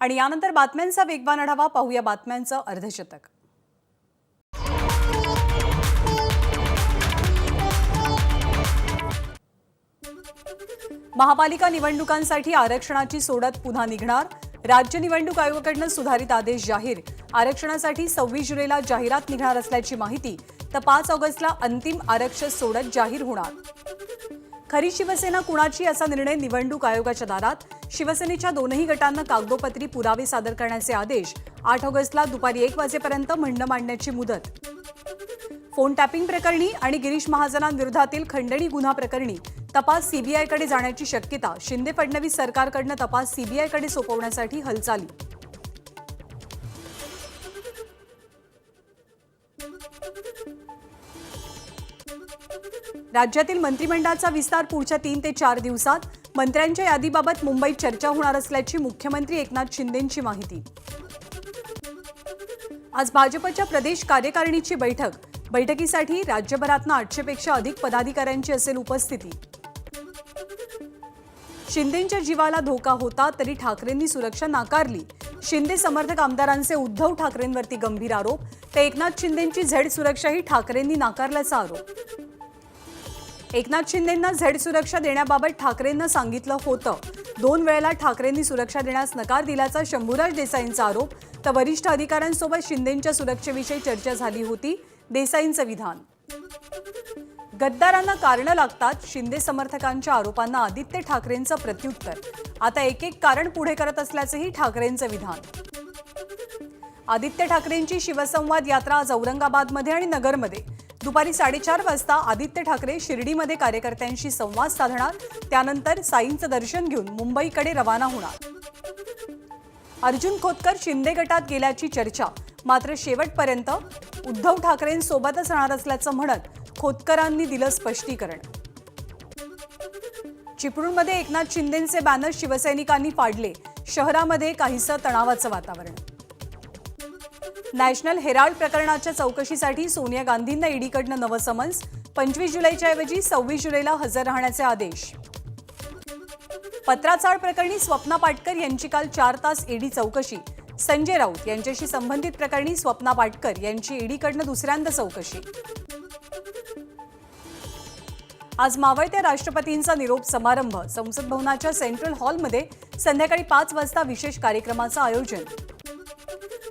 आणि यानंतर बातम्यांचा वेगवान आढावा पाहूया बातम्यांचं अर्धशतक। महापालिका निवडणुकांसाठी आरक्षणाची सोडत पुन्हा निघणार। राज्य निवडणूक आयोगाकडून सुधारित आदेश जाहीर। आरक्षणासाठी 26 जुलैला जाहिरात निघणार असल्याची माहिती। तर 5 ऑगस्टला अंतिम आरक्षण सोडत जाहीर होणार। खरी शिवसेना कुणाची असा निर्णय निवडणूक आयोगाच्या दारात। शिवसेनेच्या दोनही गटांना कागदोपत्री पुरावे सादर करण्याचे आदेश। 8 ऑगस्टला दुपारी 1 वाजेपर्यंत म्हणणं मांडण्याची मुदत। फोन टॅपिंग प्रकरणी आणि गिरीश महाजनांविरोधातील खंडणी गुन्हा प्रकरणी तपास सीबीआयकडे जाण्याची शक्यता। शिंदे फडणवीस सरकारकडून तपास सीबीआयकडे सोपवण्यासाठी हालचाली। राज्यातील मंत्रिमंडळाचा विस्तार पुढच्या 3 ते 4 दिवसात। मंत्र्यांच्या यादीबाबत मुंबईत चर्चा होणार असल्याची मुख्यमंत्री एकनाथ शिंदेंची माहिती। आज भाजपच्या प्रदेश कार्यकारिणीची बैठकीसाठी राज्यभरातून 800 पेक्षा अधिक पदाधिकाऱ्यांची असेल उपस्थिती। शिंदेंच्या जीवाला धोका होता तरी ठाकरेंनी सुरक्षा नाकारली। शिंदे समर्थक आमदारांचे उद्धव ठाकरेंवरती गंभीर आरोप। तर एकनाथ शिंदेंची झेड सुरक्षाही ठाकरेंनी नाकारल्याचा आरोप। एकनाथ शिंदेंना झेड सुरक्षा देण्याबाबत ठाकरेंना सांगितलं होतं। 2 वेळेला ठाकरेंनी सुरक्षा देण्यास नकार दिल्याचा शंभूराज देसाईंचा आरोप। तर वरिष्ठ अधिकाऱ्यांसोबत शिंदेंच्या सुरक्षेविषयी चर्चा झाली होती। देसाईंचं विधान। गद्दारांना कारणं लागतात। शिंदे समर्थकांच्या आरोपांना आदित्य ठाकरेंचं प्रत्युत्तर। आता एक कारण पुढे करत असल्याचंही ठाकरेंचं विधान। आदित्य ठाकरेंची शिवसंवाद यात्रा आज औरंगाबादमध्ये आणि नगरमध्ये। दुपारी 4:30 वाजता आदित्य ठाकरे शिर्डीमध्ये कार्यकर्त्यांशी संवाद साधणार। त्यानंतर साईंचं दर्शन घेऊन मुंबईकडे रवाना होणार। अर्जुन खोतकर शिंदे गटात गेल्याची चर्चा। मात्र शेवटपर्यंत उद्धव ठाकरेंसोबतच राहणार असल्याचं म्हणत खोतकरांनी दिलं स्पष्टीकरण। चिपळूणमध्ये एकनाथ शिंदेंचे बॅनर शिवसैनिकांनी फाडले। शहरामध्ये काहीसं तणावाचं वातावरण। नॅशनल हेराल्ड प्रकरणाच्या चौकशीसाठी सोनिया गांधींना ईडीकडून नवं समन्स। 25 जुलैच्या ऐवजी 26 जुलैला हजर राहण्याचे आदेश। पत्राचाळ प्रकरणी स्वप्ना पाटकर यांची काल 4 तास ईडी चौकशी। संजय राऊत यांच्याशी संबंधित प्रकरणी स्वप्ना पाटकर यांची ईडीकडून दुसऱ्यांदा चौकशी। आज मावळत्या राष्ट्रपतींचा निरोप समारंभ। संसद भवनाच्या सेंट्रल हॉलमध्ये संध्याकाळी 5 वाजता विशेष कार्यक्रमाचं आयोजन।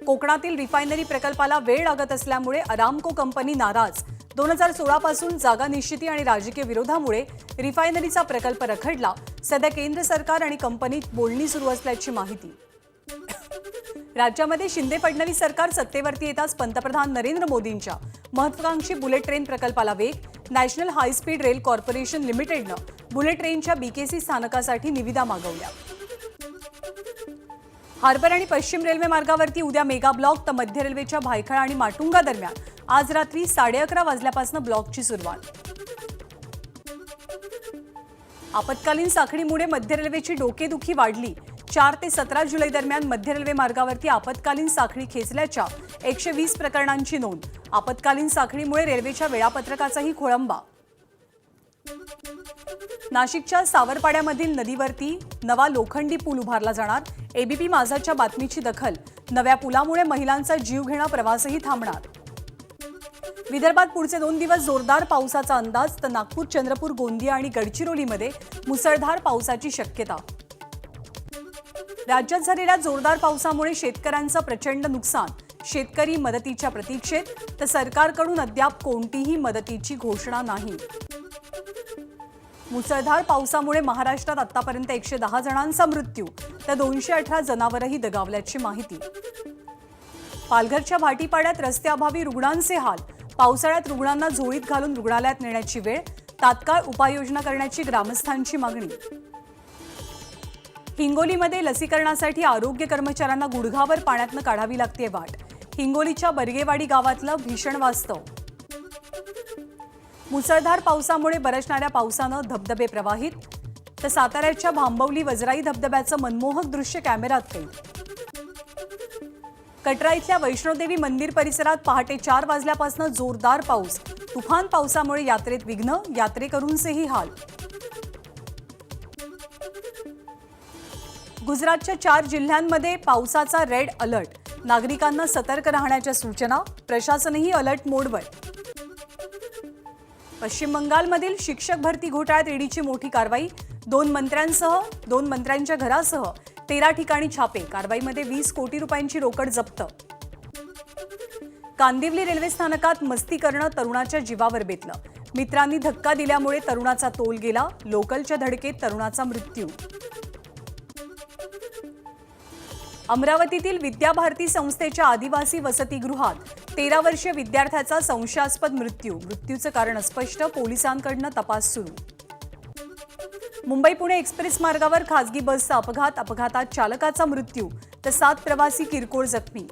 कोकणातील रिफायनरी प्रकल्पाला वेळ लागत असल्यामुळे अरामको कंपनी नाराज। 2016 पासून जागा निश्चिती आणि राजकीय विरोधामुळे रिफायनरीचा प्रकल्प रखडला। सध्या केंद्र सरकार आणि कंपनीत बोलणी सुरू असल्याची माहिती। राज्यामध्ये शिंदे फडणवीस सरकार सत्तेवरती येताच पंतप्रधान नरेंद्र मोदींच्या महत्त्वाकांक्षी बुलेट ट्रेन प्रकल्पाला वेग। National high speed rail corporation लिमिटेडनं बुलेट ट्रेनच्या बीकेसी स्थानकासाठी निविदा मागवल्या। हार्बर आणि पश्चिम रेल्वे मार्गावरती उद्या मेगा ब्लॉक। तर मध्य रेल्वेच्या भायखळा आणि माटुंगा दरम्यान आज रात्री 11:30 वाजल्यापासून ब्लॉकची सुरुवात। आपत्कालीन साखळीमुळे मध्य रेल्वेची डोकेदुखी वाढली। 4 ते 17 जुलै दरम्यान मध्य रेल्वे मार्गावरती आपत्कालीन साखळी खेचल्याच्या 120 प्रकरणांची नोंद। आपत्कालीन साखळीमुळे रेल्वेच्या वेळापत्रकाचाही खोळंबा। नाशिकच्या सावरपाड्यामधील नदीवरती नवा लोखंडी पूल उभारला जाणार। एबीपी माझाच्या बातमीची दखल। नव्या पुलामुळे महिलांचा जीवघेणा प्रवासही थांबणार। विदर्भात पुढचे 2 दिवस जोरदार पावसाचा अंदाज। तर नागपूर, चंद्रपूर, गोंदिया आणि गडचिरोलीमध्ये मुसळधार पावसाची शक्यता। राज्यात झालेल्या जोरदार पावसामुळे शेतकऱ्यांचं प्रचंड नुकसान। शेतकरी मदतीच्या प्रतीक्षेत। तर सरकारकडून अद्याप कोणतीही मदतीची घोषणा नाही। मुसळधार पावसामुळे महाराष्ट्रात आतापर्यंत 110 जणांचा मृत्यू। तर 218 जनावरही दगावल्याची माहिती। पालघरच्या भाटीपाड्यात रस्त्याअभावी रुग्णांचे हाल। पावसाळ्यात रुग्णांना झोळीत घालून रुग्णालयात नेण्याची वेळ। तात्काळ उपाययोजना करण्याची ग्रामस्थांची मागणी। हिंगोलीमध्ये लसीकरणासाठी आरोग्य कर्मचाऱ्यांना गुडघावर पाण्यातनं काढावी लागते वाट। हिंगोलीच्या बर्गेवाडी गावातलं भीषण वास्तव। मुसळधार पावसामुळे बरसणाऱ्या पावसानं धबधबे प्रवाहित। तर साताऱ्याच्या भांबवली वजराई धबधब्याचं मनमोहक दृश्य कॅमेऱ्यात कैद। कटरा इथल्या वैष्णोदेवी मंदिर परिसरात पहाटे 4 वाजल्यापासून जोरदार पाऊस। तुफान पावसामुळे यात्रेत विघ्न। यात्रेकरूंचेही हाल। गुजरातच्या 4 जिल्ह्यांमध्ये पावसाचा रेड अलर्ट. नागरिकांना सतर्क राहण्याच्या सूचना. प्रशासनही अलर्ट मोडवर. पश्चिम बंगालमधील शिक्षक भरती घोटाळ्यात ईडीची मोठी कारवाई. 2 मंत्र्यांच्या घरासह 13 ठिकाणी छापे. कारवाईमध्ये 20 कोटी रुपयांची रोकड जप्त. कांदिवली रेल्वे स्थानकात मस्ती करणं तरुणाच्या जीवावर बेतलं. मित्रांनी धक्का दिल्यामुळे तरुणाचा तोल गेला. लोकलच्या धडकेत तरुणाचा मृत्यू. अमरावतीतील विद्याभारती संस्थेच्या आदिवासी वसतिगृहात 13 वर्षीय विद्यार्थ्याचा संशयास्पद मृत्यू. मृत्यूचं कारण अस्पष्ट. पोलिसांकडून तपास सुरू. मुंबई पुणे एक्सप्रेस मार्गावर खासगी बसचा अपघात. अपघातात चालकाचा मृत्यू तर 7 प्रवासी किरकोळ जखमी.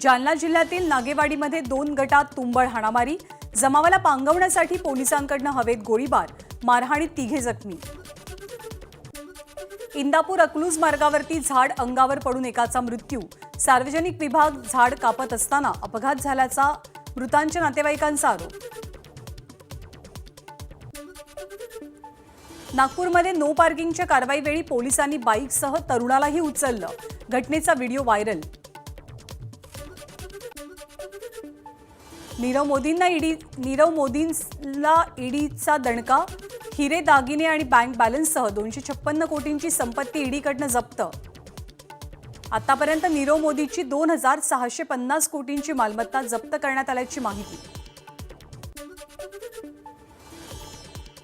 जालना जिल्ह्यातील नागेवाडीमध्ये 2 गटात तुंबळ हाणामारी. जमावाला पांगवण्यासाठी पोलिसांकडून हवेत गोळीबार. मारहाणीत 3 जखमी. इंदापूर अकलूज मार्गावरती झाड अंगावर पडून एकाचा मृत्यू. सार्वजनिक विभाग झाड कापत असताना अपघात झाल्याचा मृतांच्या नातेवाईकांचा आरोप. नागपूरमध्ये नो पार्किंगच्या कारवाईवेळी पोलिसांनी बाईकसह तरुणालाही उचललं. घटनेचा व्हिडिओ व्हायरल. नीरव मोदींना ईडीचा दणका. हिरे, दागिने आणि बँक बॅलन्ससह 256 कोटींची संपत्ती ईडीकडून जप्त. आतापर्यंत नीरव मोदीची 2650 कोटींची मालमत्ता जप्त करण्यात आल्याची माहिती.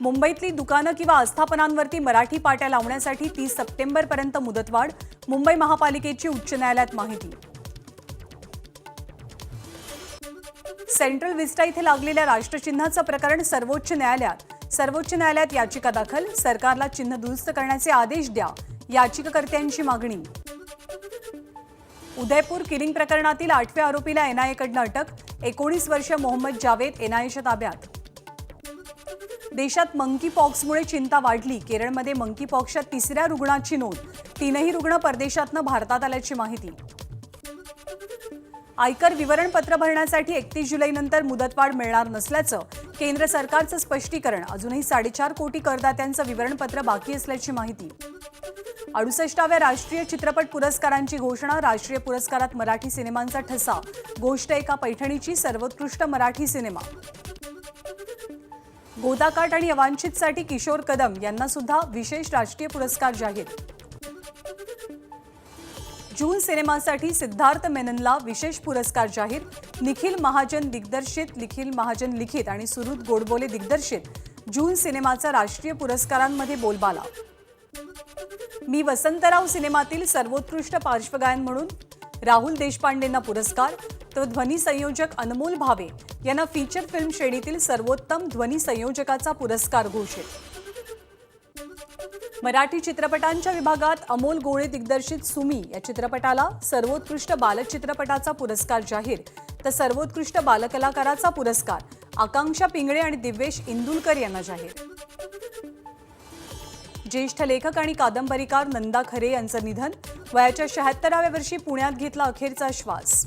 मुंबईतली दुकानं किंवा आस्थापनांवरती मराठी पाट्या लावण्यासाठी 30 सप्टेंबरपर्यंत मुदतवाढ. मुंबई महापालिकेची उच्च न्यायालयात माहिती. सेंट्रल विस्टा इथे लागलेल्या राष्ट्रचिन्हाचं प्रकरण सर्वोच्च न्यायालयात याचिका दाखल. सरकारला चिन्ह दुरुस्त करण्याचे आदेश द्या. याचिकाकर्त्यांची मागणी. उदयपूर किलिंग प्रकरणातील 8व्या आरोपीला एनआयएकडून अटक. 19 वर्षीय मोहम्मद जावेद एनआयएच्या ताब्यात. देशात मंकी पॉक्समुळे चिंता वाढली. केरळमध्ये मंकी पॉक्सच्या 3ऱ्या रुग्णाची नोंद. 3ही रुग्ण परदेशातनं भारतात आल्याची माहिती. आयकर विवरणपत्र भरण्यासाठी 31 जुलैनंतर मुदतवाढ मिळणार नसल्याचं केंद्र सरकारचं स्पष्टीकरण. अजूनही 4.5 कोटी करदात्यांचं विवरणपत्र बाकी असल्याची माहिती. 68व्या राष्ट्रीय चित्रपट पुरस्कारांची घोषणा. राष्ट्रीय पुरस्कारात मराठी सिनेमांचा ठसा. गोष्ट एका पैठणीची सर्वोत्कृष्ट मराठी सिनेमा. गोदाकाठ आणि अवांछितसाठी किशोर कदम यांना सुद्धा विशेष राष्ट्रीय पुरस्कार जाहीर. जून सिनेमासाठी सिद्धार्थ मेननला विशेष पुरस्कार जाहीर. निखिल महाजन लिखित आणि सुरुद गोडबोले दिग्दर्शित जून सिनेमाचा राष्ट्रीय पुरस्कारांमध्ये बोलबाला. मी वसंतराव सिनेमातील सर्वोत्कृष्ट पार्श्वगायन म्हणून राहुल देशपांडेंना पुरस्कार. तर ध्वनी संयोजक अनमोल भावे यांना फीचर फिल्म श्रेणीतील सर्वोत्तम ध्वनी संयोजकाचा पुरस्कार घोषित. मराठी चित्रपटांच्या विभागात अमोल गोळे दिग्दर्शित सुमी या चित्रपटाला सर्वोत्कृष्ट बालचित्रपटाचा पुरस्कार जाहीर. तर सर्वोत्कृष्ट बालकलाकाराचा पुरस्कार आकांक्षा पिंगळे आणि दिव्येश इंदुलकर यांना जाहीर. ज्येष्ठ लेखक आणि कादंबरीकार नंदा खरे यांचं निधन. वयाच्या 76व्या वर्षी पुण्यात घेतला अखेरचा श्वास.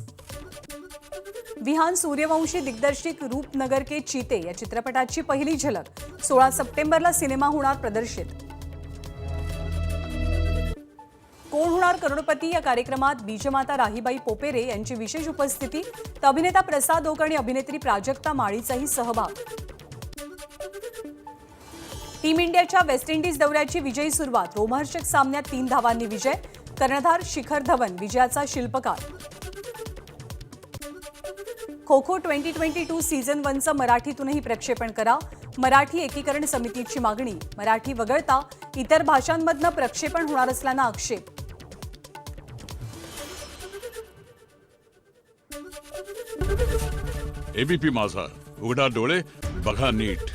विहान सूर्यवंशी दिग्दर्शित रूपनगर के चीते या चित्रपटाची पहिली झलक. 16 सप्टेंबरला सिनेमा होणार प्रदर्शित. कोण होणार करोडपती या कार्यक्रमात बीजमाता राहीबाई पोपेरे यांची विशेष उपस्थिती. तर अभिनेता प्रसाद ओक आणि अभिनेत्री प्राजक्ता माळीचाही सहभाग. टीम इंडियाच्या वेस्ट इंडिज दौऱ्याची विजयी सुरुवात. रोमहर्षक सामन्यात 3 धावांनी विजय. कर्णधार शिखर धवन विजयाचा शिल्पकार. खो खो 2022 सीझन 1चं मराठीतूनही प्रक्षेपण करा. मराठी एकीकरण समितीची मागणी. मराठी वगळता इतर भाषांमधनं प्रक्षेपण होणार असल्यानं आक्षेप. एबीपी माझा, उघडा डोळे बघा नीट.